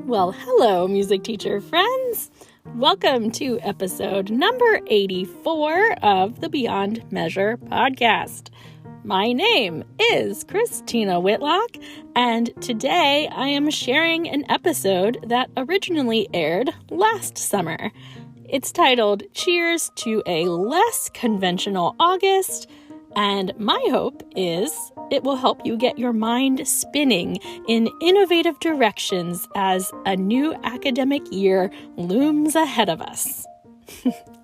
Well, hello, music teacher friends. Welcome to episode number 84 of the Beyond Measure podcast. My name is Christina Whitlock, and today I am sharing an episode that originally aired last summer. It's titled Cheers to a Less Conventional August, and my hope is it will help you get your mind spinning in innovative directions as a new academic year looms ahead of us.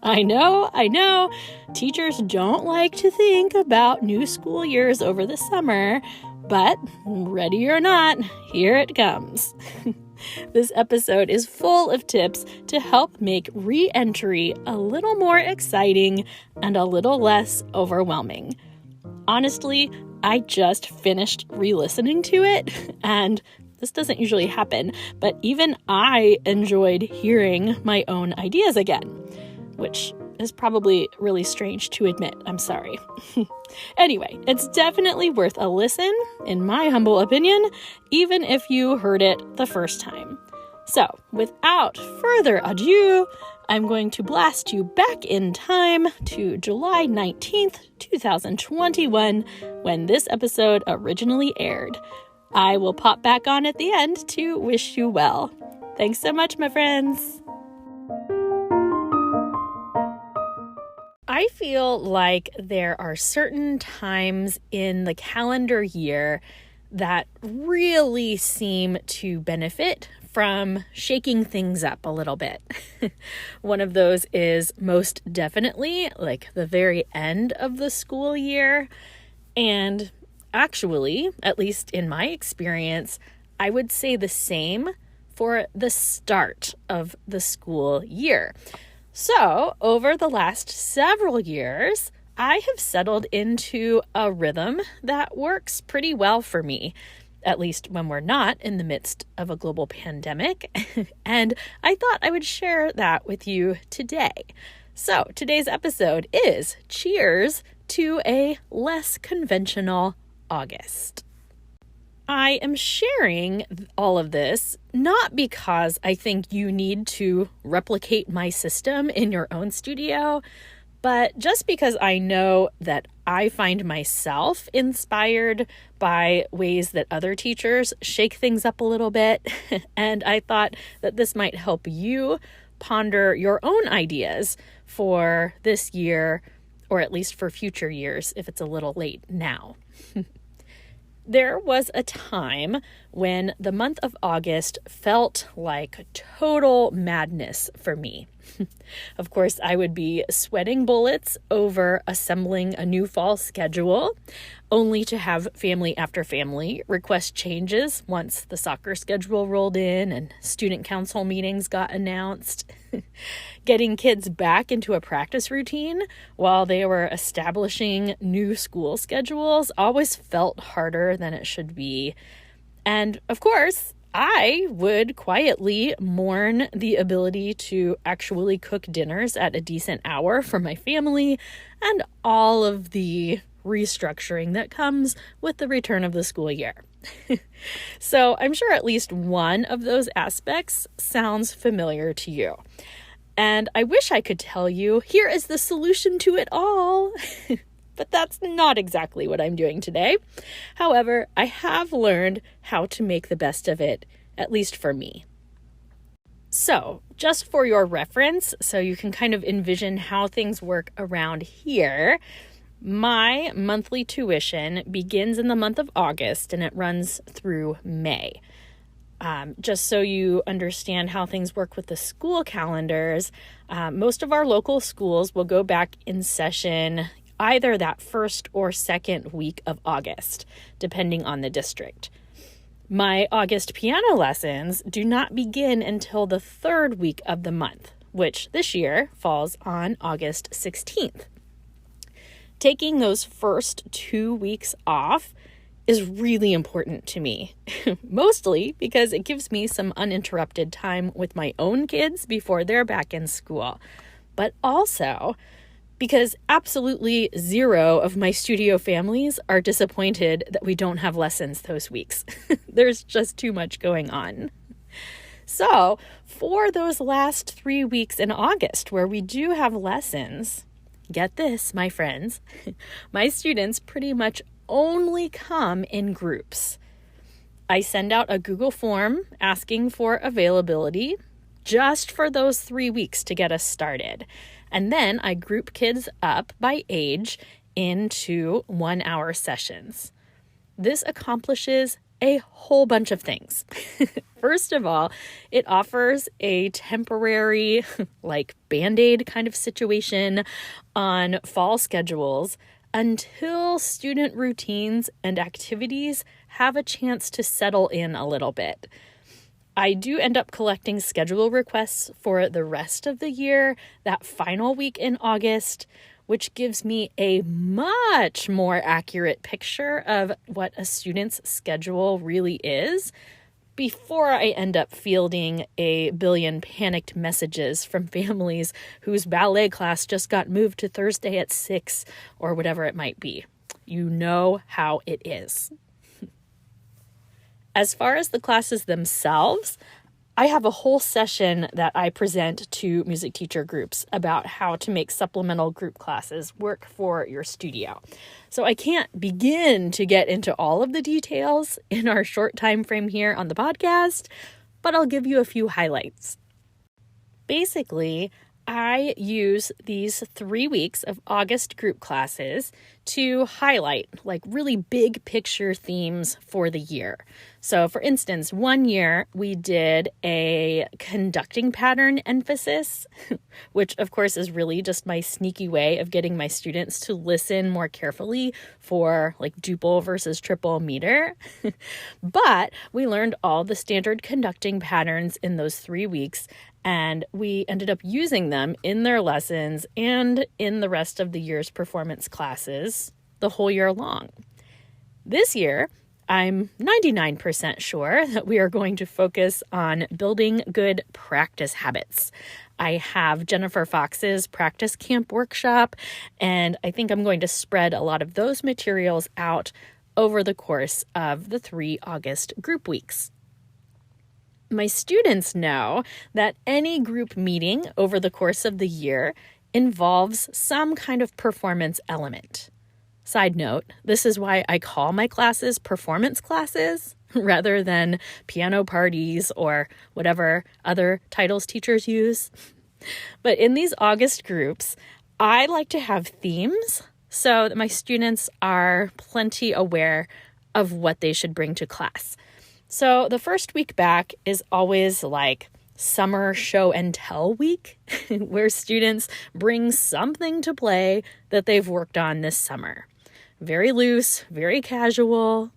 I know, teachers don't like to think about new school years over the summer, but ready or not, here it comes. This episode is full of tips to help make re-entry a little more exciting and a little less overwhelming. Honestly, I just finished re-listening to it, and this doesn't usually happen, but even I enjoyed hearing my own ideas again, which is probably really strange to admit. I'm sorry. Anyway, it's definitely worth a listen, in my humble opinion, even if you heard it the first time. So, without further ado, I'm going to blast you back in time to July 19th, 2021, when this episode originally aired. I will pop back on at the end to wish you well. Thanks so much, my friends. I feel like there are certain times in the calendar year that really seem to benefit from shaking things up a little bit. One of those is most definitely like the very end of the school year. And actually, at least in my experience, I would say the same for the start of the school year. So, over the last several years, I have settled into a rhythm that works pretty well for me, at least when we're not in the midst of a global pandemic. And I thought I would share that with you today. So, today's episode is Cheers to a Less Conventional August. I am sharing all of this not because I think you need to replicate my system in your own studio, but just because I know that I find myself inspired by ways that other teachers shake things up a little bit. And I thought that this might help you ponder your own ideas for this year, or at least for future years if it's a little late now. There was a time when the month of August felt like total madness for me. Of course, I would be sweating bullets over assembling a new fall schedule, only to have family after family request changes once the soccer schedule rolled in and student council meetings got announced. Getting kids back into a practice routine while they were establishing new school schedules always felt harder than it should be. And of course, I would quietly mourn the ability to actually cook dinners at a decent hour for my family and all of the restructuring that comes with the return of the school year. So I'm sure at least one of those aspects sounds familiar to you. And I wish I could tell you, here is the solution to it all. But that's not exactly what I'm doing today. However, I have learned how to make the best of it, at least for me. So, just for your reference, so you can kind of envision how things work around here, my monthly tuition begins in the month of August and it runs through May. Just so you understand how things work with the school calendars, most of our local schools will go back in session either that first or second week of August, depending on the district. My August piano lessons do not begin until the third week of the month, which this year falls on August 16th. Taking those first 2 weeks off is really important to me, mostly because it gives me some uninterrupted time with my own kids before they're back in school, but also because absolutely zero of my studio families are disappointed that we don't have lessons those weeks. There's just too much going on. So for those last 3 weeks in August where we do have lessons, get this, my friends, my students pretty much only come in groups. I send out a Google form asking for availability just for those 3 weeks to get us started. And then I group kids up by age into 1-hour sessions. This accomplishes a whole bunch of things. First of all, it offers a temporary, like Band-Aid kind of situation on fall schedules until student routines and activities have a chance to settle in a little bit. I do end up collecting schedule requests for the rest of the year, that final week in August, which gives me a much more accurate picture of what a student's schedule really is before I end up fielding a billion panicked messages from families whose ballet class just got moved to Thursday at 6 or whatever it might be. You know how it is. As far as the classes themselves, I have a whole session that I present to music teacher groups about how to make supplemental group classes work for your studio. So I can't begin to get into all of the details in our short time frame here on the podcast, but I'll give you a few highlights. Basically, I use these 3 weeks of August group classes to highlight like really big picture themes for the year. So for instance, one year we did a conducting pattern emphasis, which of course is really just my sneaky way of getting my students to listen more carefully for like duple versus triple meter. But we learned all the standard conducting patterns in those 3 weeks, and we ended up using them in their lessons and in the rest of the year's performance classes the whole year long. This year, I'm 99% sure that we are going to focus on building good practice habits. I have Jennifer Fox's practice camp workshop, and I think I'm going to spread a lot of those materials out over the course of the 3 August group weeks. My students know that any group meeting over the course of the year involves some kind of performance element. Side note, this is why I call my classes performance classes rather than piano parties or whatever other titles teachers use. But in these August groups, I like to have themes so that my students are plenty aware of what they should bring to class. So the first week back is always like summer show and tell week, where students bring something to play that they've worked on this summer. Very loose, very casual,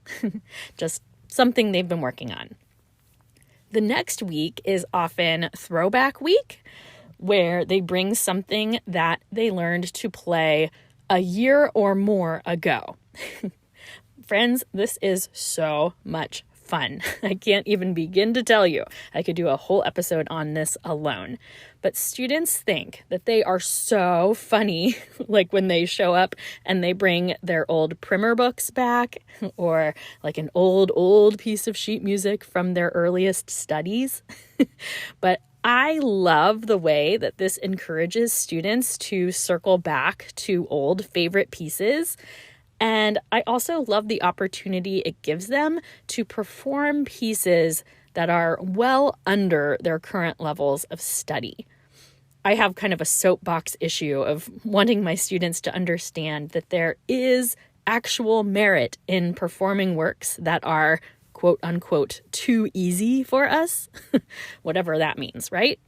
just something they've been working on. The next week is often throwback week, where they bring something that they learned to play a year or more ago. Friends, this is so much fun. I can't even begin to tell you. I could do a whole episode on this alone. But students think that they are so funny, like when they show up and they bring their old primer books back, or like an old piece of sheet music from their earliest studies. But I love the way that this encourages students to circle back to old favorite pieces. And I also love the opportunity it gives them to perform pieces that are well under their current levels of study. I have kind of a soapbox issue of wanting my students to understand that there is actual merit in performing works that are quote unquote too easy for us, whatever that means, right?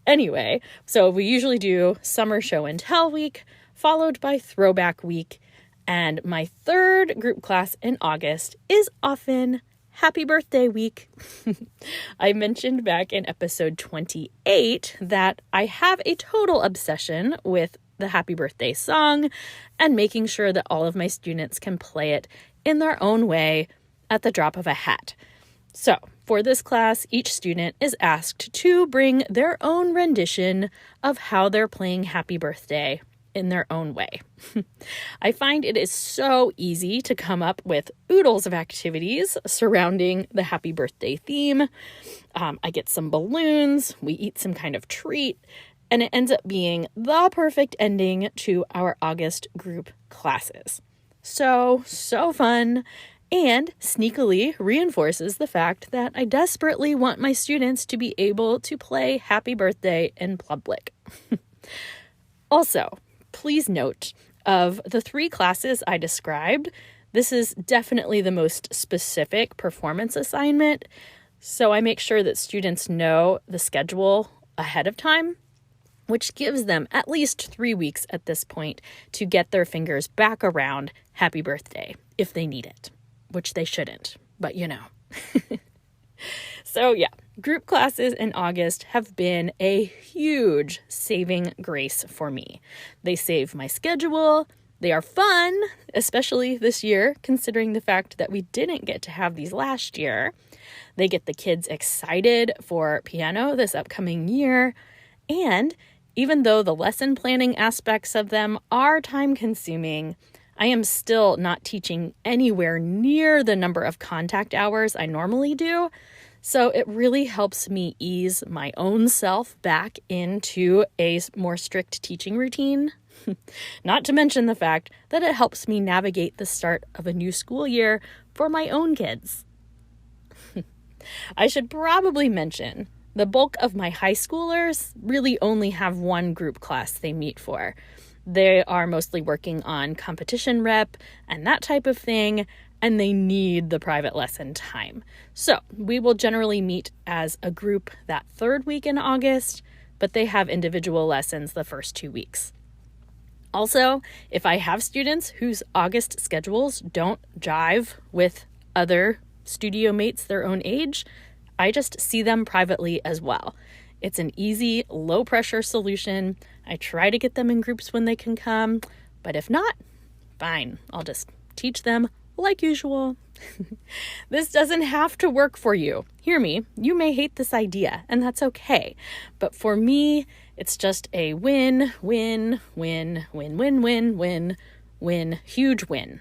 Anyway, so we usually do summer show and tell week, followed by throwback week. And my third group class in August is often Happy Birthday Week. I mentioned back in episode 28 that I have a total obsession with the Happy Birthday song and making sure that all of my students can play it in their own way at the drop of a hat. So for this class, each student is asked to bring their own rendition of how they're playing Happy Birthday in their own way. I find it is so easy to come up with oodles of activities surrounding the happy birthday theme. I get some balloons, we eat some kind of treat, and it ends up being the perfect ending to our August group classes. So fun, and sneakily reinforces the fact that I desperately want my students to be able to play happy birthday in public. Also, please note, of the 3 classes I described, this is definitely the most specific performance assignment, so I make sure that students know the schedule ahead of time, which gives them at least 3 weeks at this point to get their fingers back around happy birthday if they need it, which they shouldn't, but you know. So yeah, group classes in August have been a huge saving grace for me. They save my schedule. They are fun, especially this year, considering the fact that we didn't get to have these last year. They get the kids excited for piano this upcoming year. And even though the lesson planning aspects of them are time-consuming, I am still not teaching anywhere near the number of contact hours I normally do. So it really helps me ease my own self back into a more strict teaching routine. Not to mention the fact that it helps me navigate the start of a new school year for my own kids. I should probably mention the bulk of my high schoolers really only have one group class they meet for. They are mostly working on competition rep and that type of thing, and they need the private lesson time. So we will generally meet as a group that 3rd week in August, but they have individual lessons the first 2 weeks. Also, if I have students whose August schedules don't jive with other studio mates their own age, I just see them privately as well. It's an easy, low-pressure solution. I try to get them in groups when they can come, but if not, fine. I'll just teach them like usual. This doesn't have to work for you. Hear me, you may hate this idea, and that's okay. But for me, it's just a win, win, win, win, win, win, win, win, huge win.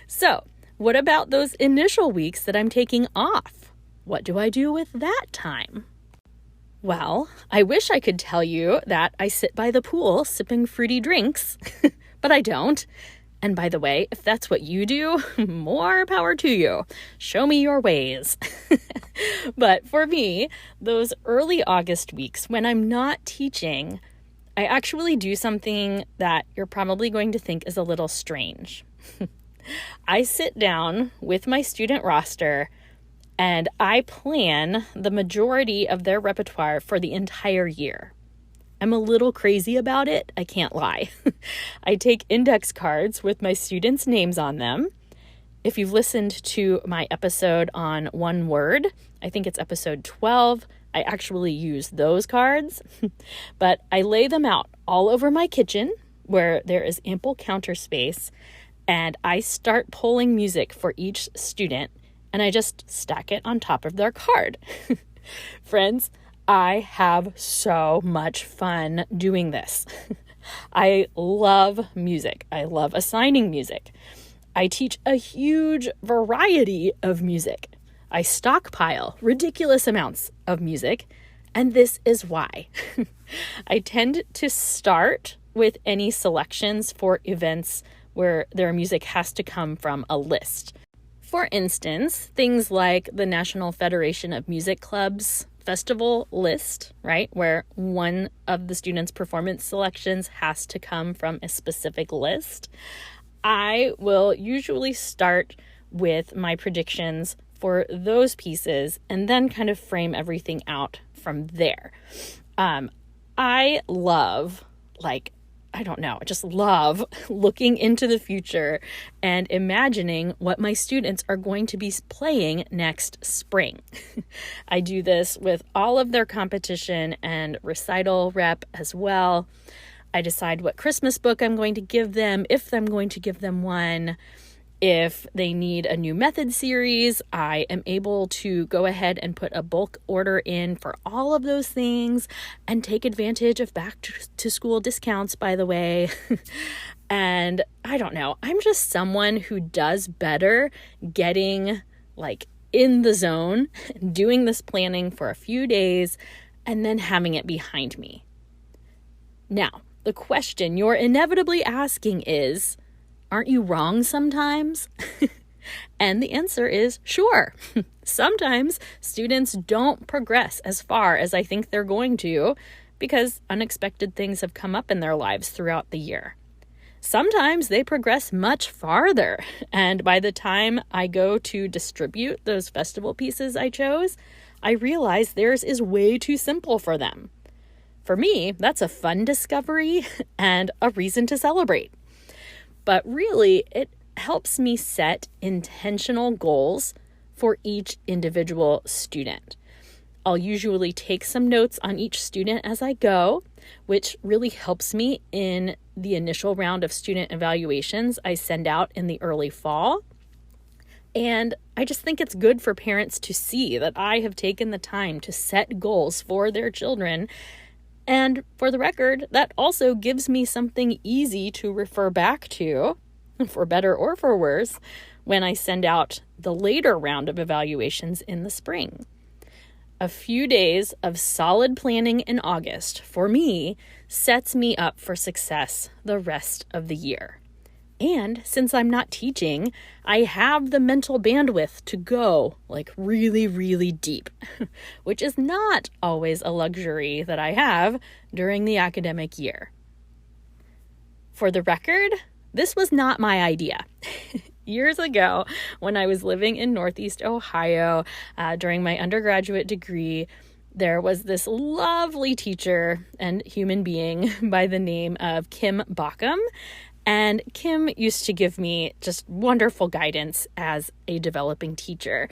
So, what about those initial weeks that I'm taking off? What do I do with that time? Well, I wish I could tell you that I sit by the pool sipping fruity drinks, but I don't. And by the way, if that's what you do, more power to you. Show me your ways. But for me, those early August weeks when I'm not teaching, I actually do something that you're probably going to think is a little strange. I sit down with my student roster and I plan the majority of their repertoire for the entire year. I'm a little crazy about it, I can't lie. I take index cards with my students' names on them. If you've listened to my episode on one word, I think it's episode 12, I actually use those cards. But I lay them out all over my kitchen where there is ample counter space, and I start pulling music for each student, and I just stack it on top of their card. Friends, I have so much fun doing this. I love music. I love assigning music. I teach a huge variety of music. I stockpile ridiculous amounts of music, and this is why. I tend to start with any selections for events where their music has to come from a list. For instance, things like the National Federation of Music Clubs festival list, right, where one of the students' performance selections has to come from a specific list. I will usually start with my predictions for those pieces and then kind of frame everything out from there. I love, I just love looking into the future and imagining what my students are going to be playing next spring. I do this with all of their competition and recital rep as well. I decide what Christmas book I'm going to give them, if I'm going to give them one. If they need a new method series, I am able to go ahead and put a bulk order in for all of those things and take advantage of back to school discounts, by the way. And I don't know, I'm just someone who does better getting like in the zone, doing this planning for a few days, and then having it behind me. Now, the question you're inevitably asking is, aren't you wrong sometimes? And the answer is sure. Sometimes students don't progress as far as I think they're going to because unexpected things have come up in their lives throughout the year. Sometimes they progress much farther, and by the time I go to distribute those festival pieces I chose, I realize theirs is way too simple for them. For me, that's a fun discovery and a reason to celebrate. But really, it helps me set intentional goals for each individual student. I'll usually take some notes on each student as I go, which really helps me in the initial round of student evaluations I send out in the early fall. And I just think it's good for parents to see that I have taken the time to set goals for their children. And for the record, that also gives me something easy to refer back to, for better or for worse, when I send out the later round of evaluations in the spring. A few days of solid planning in August, for me, sets me up for success the rest of the year. And since I'm not teaching, I have the mental bandwidth to go like really, really deep, which is not always a luxury that I have during the academic year. For the record, this was not my idea. Years ago, when I was living in Northeast Ohio during my undergraduate degree, there was this lovely teacher and human being by the name of Kim Bockham. And Kim used to give me just wonderful guidance as a developing teacher.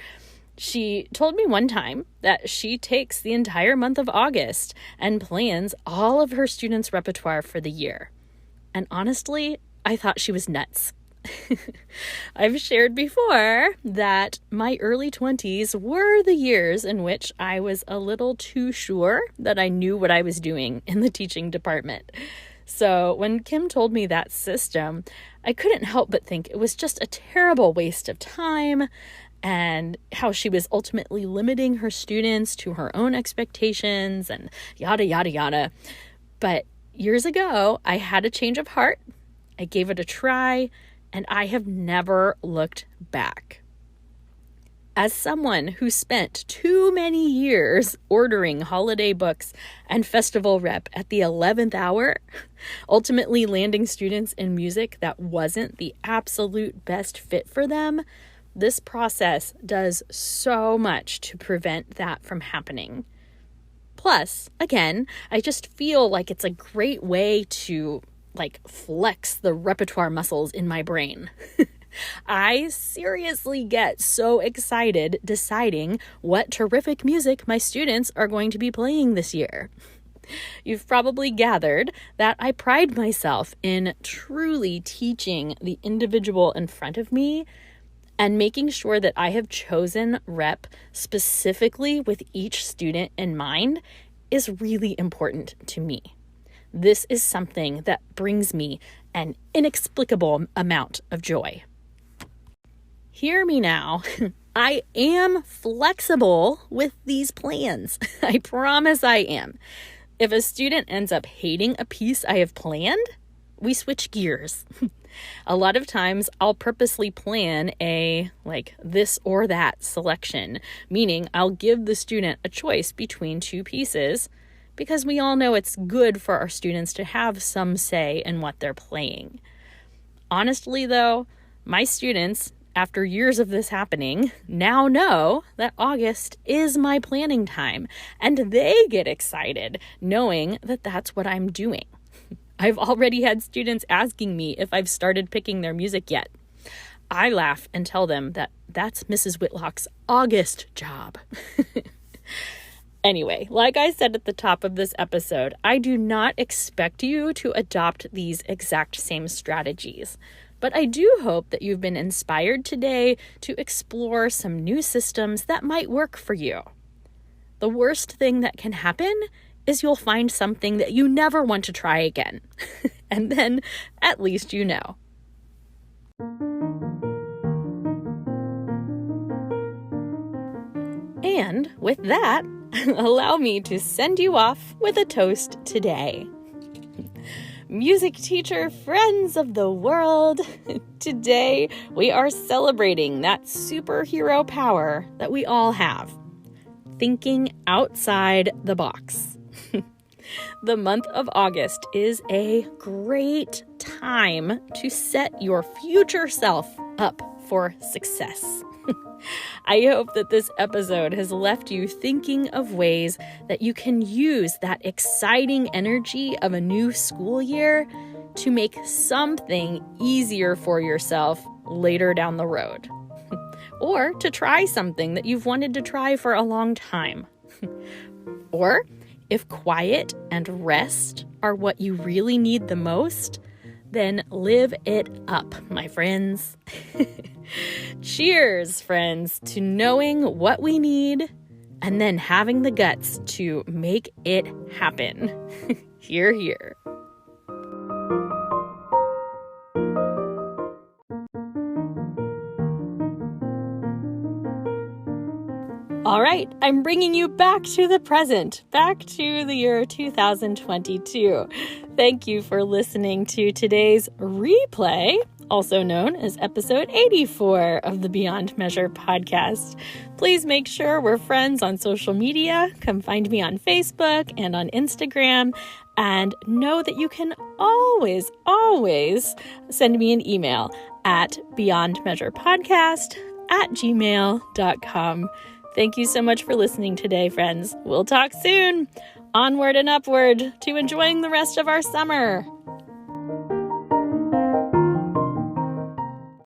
She told me one time that she takes the entire month of August and plans all of her students' repertoire for the year. And honestly, I thought she was nuts. I've shared before that my early 20s were the years in which I was a little too sure that I knew what I was doing in the teaching department. So when Kim told me that system, I couldn't help but think it was just a terrible waste of time and how she was ultimately limiting her students to her own expectations and yada, yada, yada. But years ago, I had a change of heart. I gave it a try, and I have never looked back. As someone who spent too many years ordering holiday books and festival rep at the 11th hour, ultimately landing students in music that wasn't the absolute best fit for them, this process does so much to prevent that from happening. Plus, again, I just feel like it's a great way to flex the repertoire muscles in my brain. I seriously get so excited deciding what terrific music my students are going to be playing this year. You've probably gathered that I pride myself in truly teaching the individual in front of me and making sure that I have chosen rep specifically with each student in mind is really important to me. This is something that brings me an inexplicable amount of joy. Hear me now. I am flexible with these plans. I promise I am. If a student ends up hating a piece I have planned, we switch gears. A lot of times I'll purposely plan a this or that selection, meaning I'll give the student a choice between two pieces because we all know it's good for our students to have some say in what they're playing. Honestly, though, my students, after years of this happening, now know that August is my planning time, and they get excited knowing that that's what I'm doing. I've already had students asking me if I've started picking their music yet. I laugh and tell them that that's Mrs. Whitlock's August job. Anyway, like I said at the top of this episode, I do not expect you to adopt these exact same strategies. But I do hope that you've been inspired today to explore some new systems that might work for you. The worst thing that can happen is you'll find something that you never want to try again. And then at least you know. And with that, allow me to send you off with a toast today. Music teacher friends of the world, today we are celebrating that superhero power that we all have, thinking outside the box. The month of August is a great time to set your future self up for success. I hope that this episode has left you thinking of ways that you can use that exciting energy of a new school year to make something easier for yourself later down the road. Or to try something that you've wanted to try for a long time. Or if quiet and rest are what you really need the most, then live it up, my friends. Cheers, friends, to knowing what we need and then having the guts to make it happen. Hear, hear. All right, I'm bringing you back to the present, back to the year 2022. Thank you for listening to today's replay, also known as episode 84 of the Beyond Measure podcast. Please make sure we're friends on social media. Come find me on Facebook and on Instagram. And know that you can always send me an email at beyondmeasurepodcast@gmail.com. Thank you so much for listening today, friends. We'll talk soon. Onward and upward to enjoying the rest of our summer.